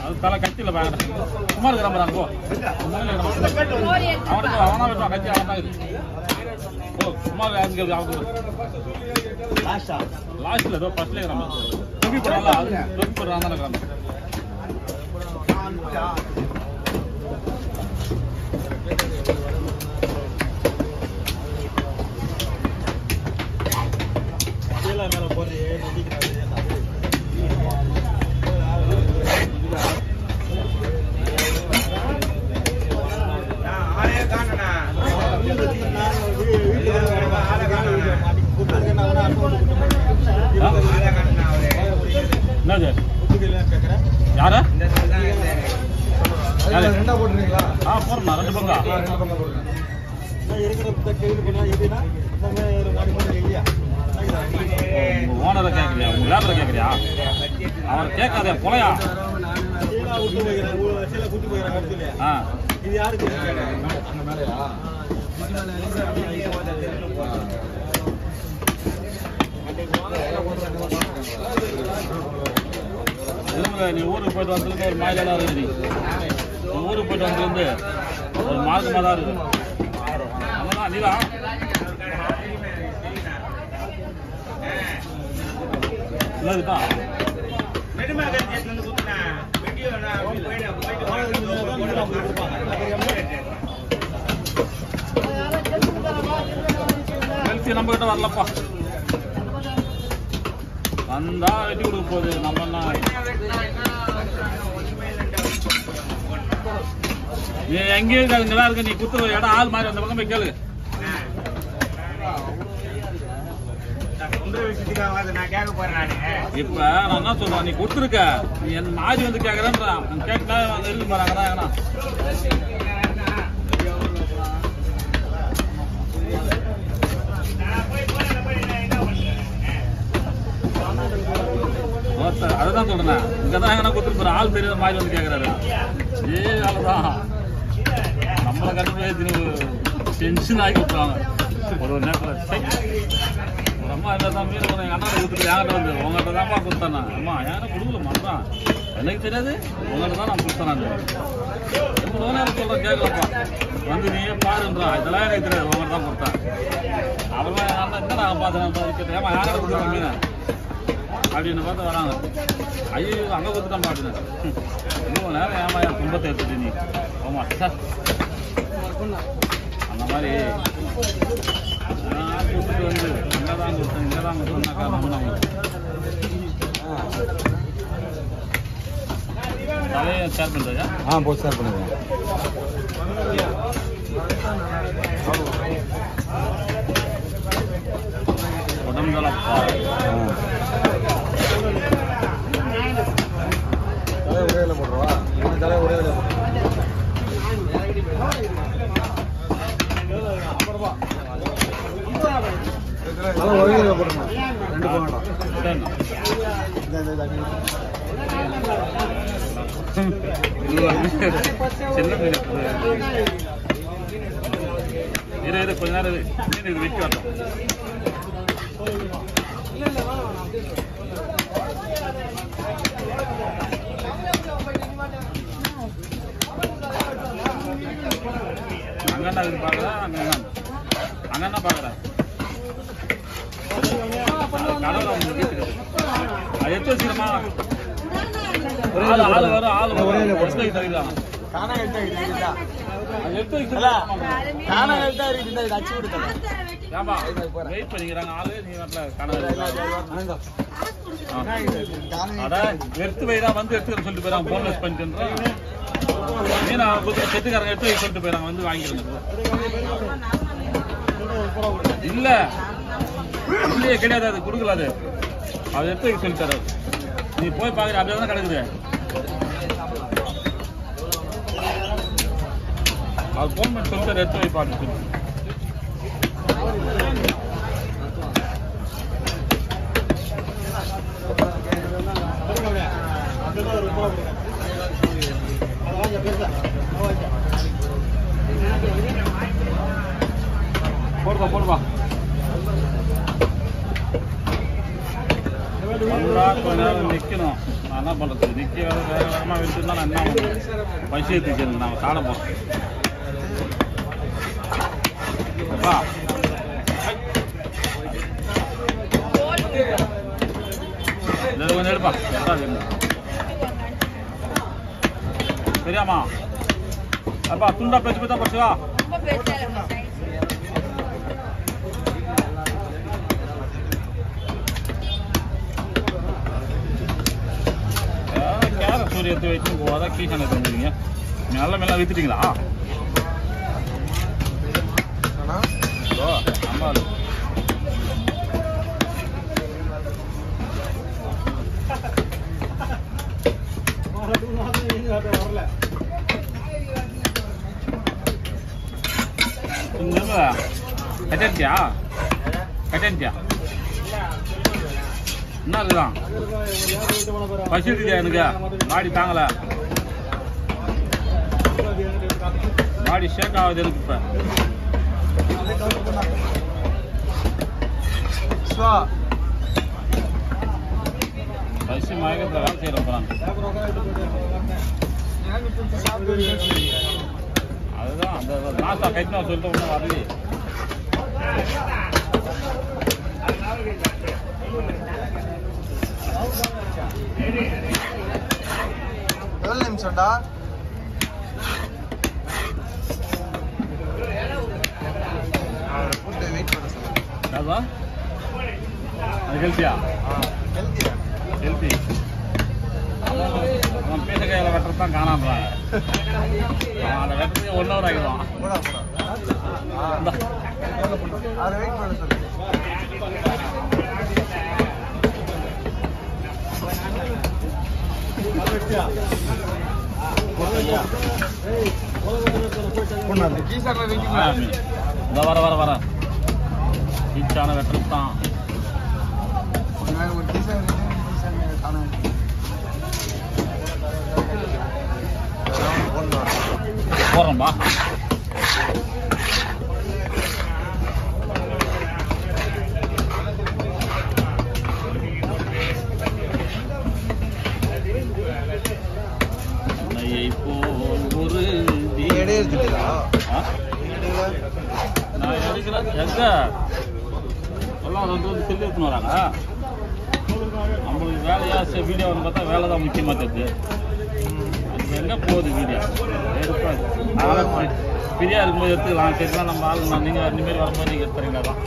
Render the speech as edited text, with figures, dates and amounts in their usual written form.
அது தலை கத்தியில் பாக்கிறேன் சும்மா இருக்கிறான் போ அவனுக்கு அவனா விட்டுவான் கத்தி அவன் தான் ஓ சும்மா அவங்க லாஸ்ட்ல ஏதோ ஃபர்ஸ்ட்ல இருக்கிறான் தொப்பி போடுறாங்களா தொப்பி போடுறான் தானே இருக்கிறான் மேல போறது யாரா ரெண்டா போட்டுறீங்களா? போறோம் ரெண்டு பங்கா ஓனரை கேட்கறியா உங்க லேபரை கேட்கறியா அவரை கேட்காதே கொலையா இது யாருக்கு நீ ஊருக்கு போயிட்டு வந்ததுக்கு ஒரு மாதிரியா இருக்குது நீ ஊருக்கு போயிட்டு வந்ததுலேருந்து ஒரு மார்க்கமாக தான் இருக்குது அதான் நீதா இல்லதுப்பா நம்ம கிட்ட வரலப்பா வந்தா வெட்டி கொடுக்க போகுது நம்ம என்ன நீ எங்கேயும் இருக்காது நல்லா இருக்கு நீ குத்துற இடம் ஆள் மாதிரி அந்த பக்கம் போய் கேளு இப்ப நான் என்ன சொல்றேன் நீ கொடுத்துருக்க நீ என் மாறி வந்து கேக்குறேன்றான் கேட்டா வந்து எழுதி போறாங்கடா ஏன்னா அதுதான் சொல்றேன் இங்கதான் எங்கன்னா கொடுத்துட்டு போற ஆள் தெரியாத மாதிரி வந்து கேக்குறாரு வேலைதான் நம்மளை கண்டு டென்ஷன் ஆகி விட்டுருவாங்க ஒரு நேரத்தில் ஒரு அம்மா இல்லை தான் மீன் எங்கள் அண்ணா கொடுத்துட்டு யார்கிட்ட வந்து உங்கள்கிட்ட தான்ப்பா கொடுத்தானா அம்மா யாரும் கொடுக்கல மாட்டான் எனக்கு தெரியாது உங்கள்கிட்ட தான் நான் கொடுத்தேன் எவ்வளோ நேரம் சொல்கிறேன் கேட்கலப்பா வந்து நீயே பாருன்றான் இதெல்லாம் எனக்கு தெரியாது உங்கள்கிட்ட தான் கொடுத்தேன் அவன் அண்ணா என்ன நான் பார்த்தேன் ஏமா யார்கிட்ட கொடுக்குறேன் மீன் அப்படின்னு பார்த்து வராங்க ஐயோ அங்கே கொடுத்துட்டான் அப்படின்னு இவ்வளோ நேரம் ஏமா என் கும்பத்தை எடுத்துட்டு நீ ஆமா சார் அந்த மாதிரி கொடுத்துட்டு வந்து இங்கே தான் கொடுத்தேன் இங்கே தான் கொடுத்தேன்னாக்கா நம்பினாங்க தலையை ஷேர் பண்ணுறியா போய் ஷேர் பண்ணுறேன் உடம்புலப்பா தலை உரையில போடுறவா தலை உரையில உரையில போடணும் 2 போகணும் இரு கொஞ்ச நேரம் இது வெட்டி வரட்டும் அங்கண்ணா இது பார்க்குறா அங்கண்ணா பார்க்குறா கடவுள் அவங்க வீட்டுக்கு அது எடுத்து வச்சுக்கிறமா ஆள் வரும் ஆள் வரும் தருகிறாங்க வெயிட் பண்ணிக்கிறாங்க ஆளு நீ அதான் எடுத்து வைடா வந்து எடுத்துக்கிற சொல்லிட்டு போயிடாங்க போன்லெஸ் பண்ணிட்டு மீனா செட்டுக்காரங்க எடுத்து வைக்க சொல்லிட்டு போயிடாங்க வந்து வாங்கிக்கிறாங்க இல்ல இல்லையே கிடையாது அது கொடுக்கல அது அதை எடுத்து வைக்க சொல்லிட்டாரு நீ போய் பாக்குற அப்படியே தான் கிடக்குது அது போன் பண்ணி சொல்லிட்டு எடுத்து போய் பார்த்து போடுப்பா வந்தா கொஞ்ச நேரம் நிற்கணும். நான் என்ன பண்ணுறது, நிற்க வேக வேகமாக விட்டுருந்தா நான் என்ன பண்ணுவேன், பசி எடுத்துக்கணும். நான் சாட போகிறேன். அப்பா இது கொஞ்சம் எடுப்பா, எல்லாம் சரியாம்மா? அப்பா துண்டா பேச்சு பார்த்தா பச்சுவா. கேரட் சூரியத்தை வச்சு போகாதான் கீசனை தந்துருங்க. நல்ல மேலே வித்துட்டீங்களா? அம்பாள் கட்டியா கட்டியா என்ன இருக்குதான் பசி இருக்குதா எனக்கு? மாடி தாங்கல, மாடி ஷேக் ஆகுது எனக்கு. இப்போ பசி மயக்கத்தில் வேலை செய்கிறோம். அதுதான் அந்த நாஸ்தா கைட்டினா சொல்லிட்டு ஒன்றும் வரலையே. எவ்வளோ நிமிஷம்டா? வெயிட் பண்ண சொல்லுங்க. அது ஹெல்த்தியா? ஹெல்த்தி. அவன் பேச கையில் வெட்டுறது தான் காணாமறாங்க. அவன் அதை வெட்டுறதுக்கு 1 hour ஆகிடுவான். அதை வெயிட் பண்ண சொல்லுங்க. வர வர வர கீச்சான வெட்டுறது தான். போடுறோம்பா. ஒரு நான் எடுக்கிறேன் எங்க எல்லாம் அது வந்து சொல்லி எடுத்துன்னு வராங்க. நம்மளுக்கு வேலையா வீடியோ வந்து பார்த்தா வேலை தான் முக்கியமாக தெரியுது. எங்கே போகுது வீடியோ எடுப்பாது. அதனால் ஃப்ரீயாக இருக்கும்போது எடுத்துக்கலாம். சரிதான் நம்ம ஆளுங்க நீங்கள் இந்தமாரி வரும்போது நீங்கள் எடுத்துறீங்களா தான்.